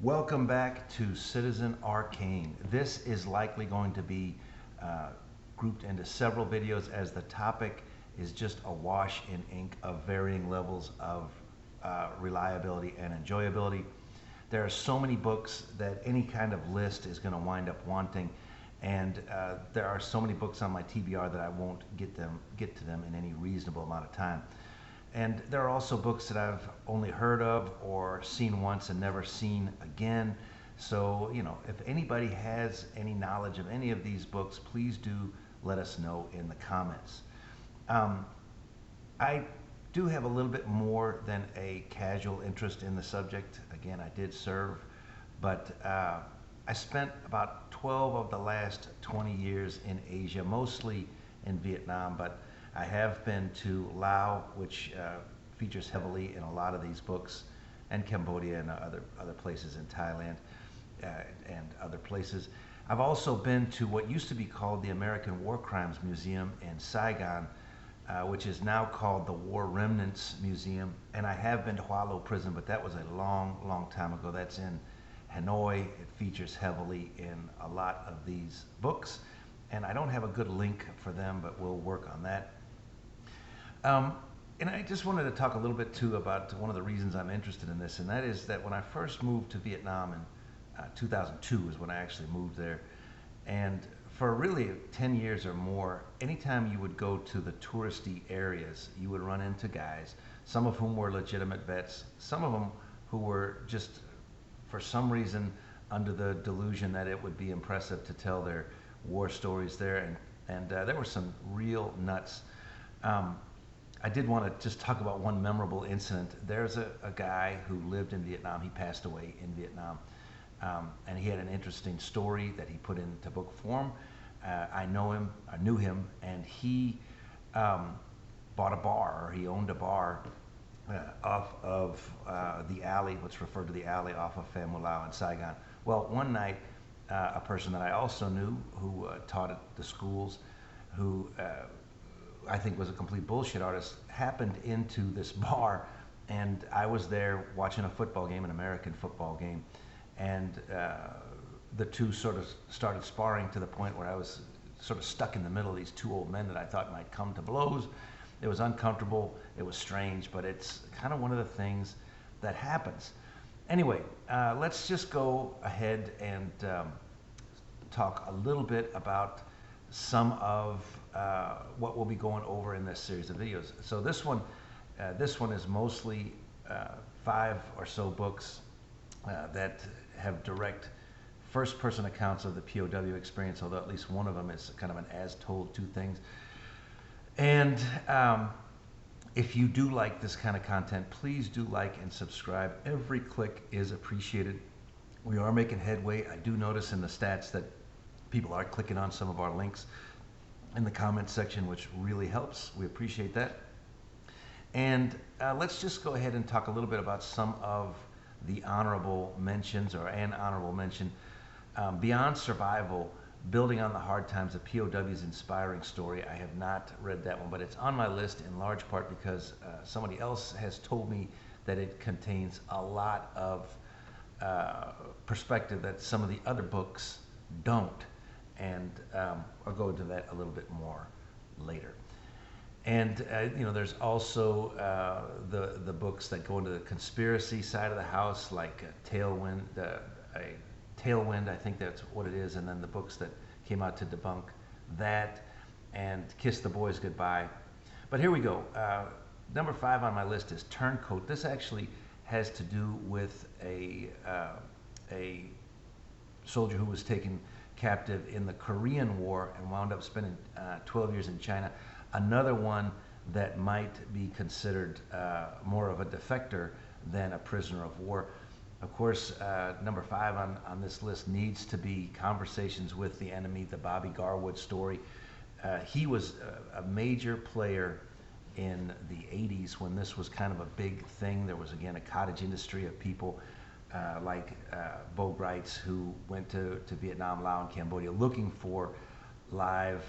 Welcome back to Citizen Arcane. This is likely going to be grouped into several videos as the topic is just awash in ink of varying levels of reliability and enjoyability. There are so many books that any kind of list is going to wind up wanting, and there are so many books on my TBR that I won't get to them in any reasonable amount of time. And there are also books that I've only heard of or seen once and never seen again. So, if anybody has any knowledge of any of these books, please do let us know in the comments. I do have a little bit more than a casual interest in the subject. Again, I did serve, but I spent about 12 of the last 20 years in Asia, mostly in Vietnam, but I have been to Laos, which features heavily in a lot of these books, and Cambodia and other places in Thailand and other places. I've also been to what used to be called the American War Crimes Museum in Saigon, which is now called the War Remnants Museum. And I have been to Hoa Lo Prison, but that was a long, long time ago. That's in Hanoi. It features heavily in a lot of these books. And I don't have a good link for them, but we'll work on that. And I just wanted to talk a little bit too about one of the reasons I'm interested in this, and that is that when I first moved to Vietnam in 2002 is when I actually moved there. And for really 10 years or more, anytime you would go to the touristy areas, you would run into guys, some of whom were legitimate vets, some of them who were just, for some reason, under the delusion that it would be impressive to tell their war stories there. And there were some real nuts. I did want to just talk about one memorable incident. There's a guy who lived in Vietnam. He passed away in Vietnam. And he had an interesting story that he put into book form. I knew him, and he bought a bar, or he owned a bar off of the alley, what's referred to the alley off of Pham Lao in Saigon. Well, one night, a person that I also knew who taught at the schools, who I think was a complete bullshit artist, happened into this bar, and I was there watching a football game, an American football game, and the two sort of started sparring to the point where I was sort of stuck in the middle of these two old men that I thought might come to blows. It was uncomfortable, it was strange, but it's kind of one of the things that happens. Anyway, let's just go ahead and talk a little bit about some of what we'll be going over in this series of videos. So this one is mostly 5 or so books that have direct first-person accounts of the POW experience, although at least one of them is kind of an as-told to things. And if you do like this kind of content, please do like and subscribe. Every click is appreciated. We are making headway. I do notice in the stats that people are clicking on some of our links in the comments section, which really helps. We appreciate that. And let's just go ahead and talk a little bit about some of the honorable mentions, or an honorable mention. Beyond Survival, Building on the Hard Times, a POW's Inspiring Story. I have not read that one, but it's on my list in large part because somebody else has told me that it contains a lot of perspective that some of the other books don't. And I'll go into that a little bit more later. And there's also the books that go into the conspiracy side of the house, like Tailwind, I think that's what it is, and then the books that came out to debunk that, and Kiss the Boys Goodbye. But here we go. Number 5 on my list is Turncoat. This actually has to do with a soldier who was taken captive in the Korean War and wound up spending 12 years in China. Another one that might be considered more of a defector than a prisoner of war. Of course, number 5 on this list needs to be Conversations with the Enemy, the Bobby Garwood story. He was a major player in the 80s when this was kind of a big thing. There was, again, a cottage industry of people like Bo Grites, who went to Vietnam, Laos, and Cambodia looking for live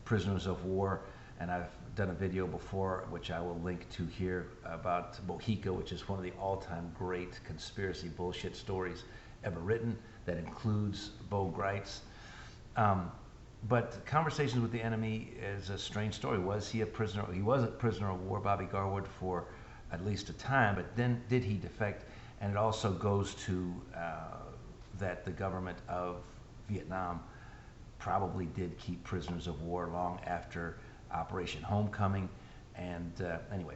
prisoners of war. And I've done a video before, which I will link to here, about Mohica, which is one of the all-time great conspiracy bullshit stories ever written, that includes Bo Greitz. But Conversations with the Enemy is a strange story. Was he a prisoner? He was a prisoner of war, Bobby Garwood, for at least a time, but then did he defect? And it also goes to that the government of Vietnam probably did keep prisoners of war long after Operation Homecoming. And anyway,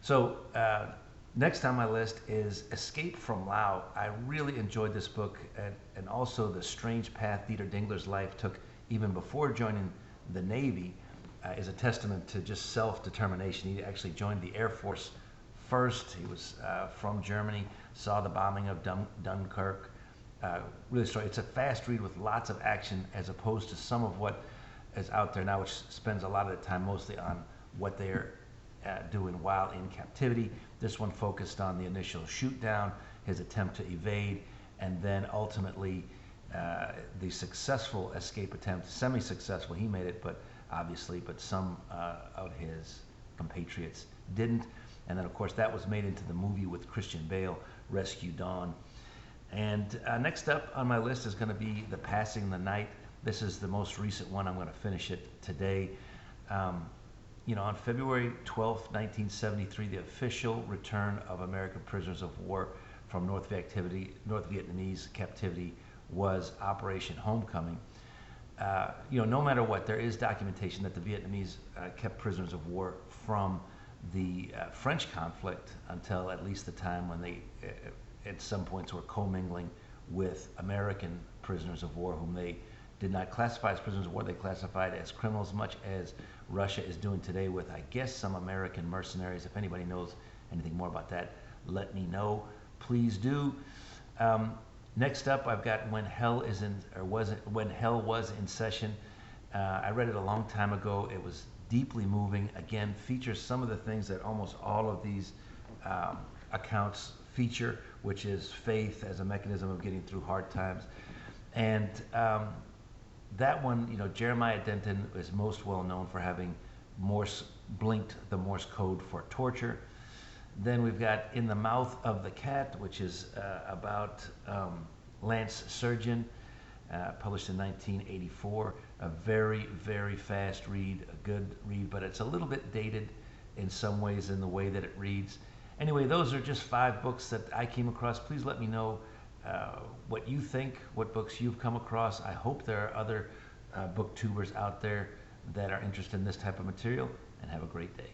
so next on my list is Escape from Lao. I really enjoyed this book, and also the strange path Dieter Dingler's life took even before joining the Navy is a testament to just self-determination. He actually joined the Air Force first. He was from Germany, saw the bombing of Dunkirk. Really story. It's a fast read with lots of action, as opposed to some of what is out there now, which spends a lot of the time mostly on what they're doing while in captivity. This one focused on the initial shoot down, his attempt to evade, and then ultimately the successful escape attempt, semi-successful. He made it, but obviously, but some of his compatriots didn't. And then, of course, that was made into the movie with Christian Bale, Rescue Dawn. And next up on my list is going to be The Passing of the Night. This is the most recent one. I'm going to finish it today. On February 12th, 1973, the official return of American prisoners of war from North Vietnamese captivity was Operation Homecoming. No matter what, there is documentation that the Vietnamese kept prisoners of war from the French conflict until at least the time when they, at some points, were commingling with American prisoners of war, whom they did not classify as prisoners of war. They classified as criminals, much as Russia is doing today with, I guess, some American mercenaries. If anybody knows anything more about that, let me know. Please do. Next up, I've got When Hell Was in Session. I read it a long time ago. It was deeply moving. Again, features some of the things that almost all of these accounts feature, which is faith as a mechanism of getting through hard times. And that one, Jeremiah Denton is most well known for having blinked the Morse code for torture. Then we've got In the Mouth of the Cat, which is about Lance Surgeon, published in 1984. A very, very fast read, a good read, but it's a little bit dated in some ways in the way that it reads. Anyway, those are just 5 books that I came across. Please let me know what you think, what books you've come across. I hope there are other booktubers out there that are interested in this type of material, and have a great day.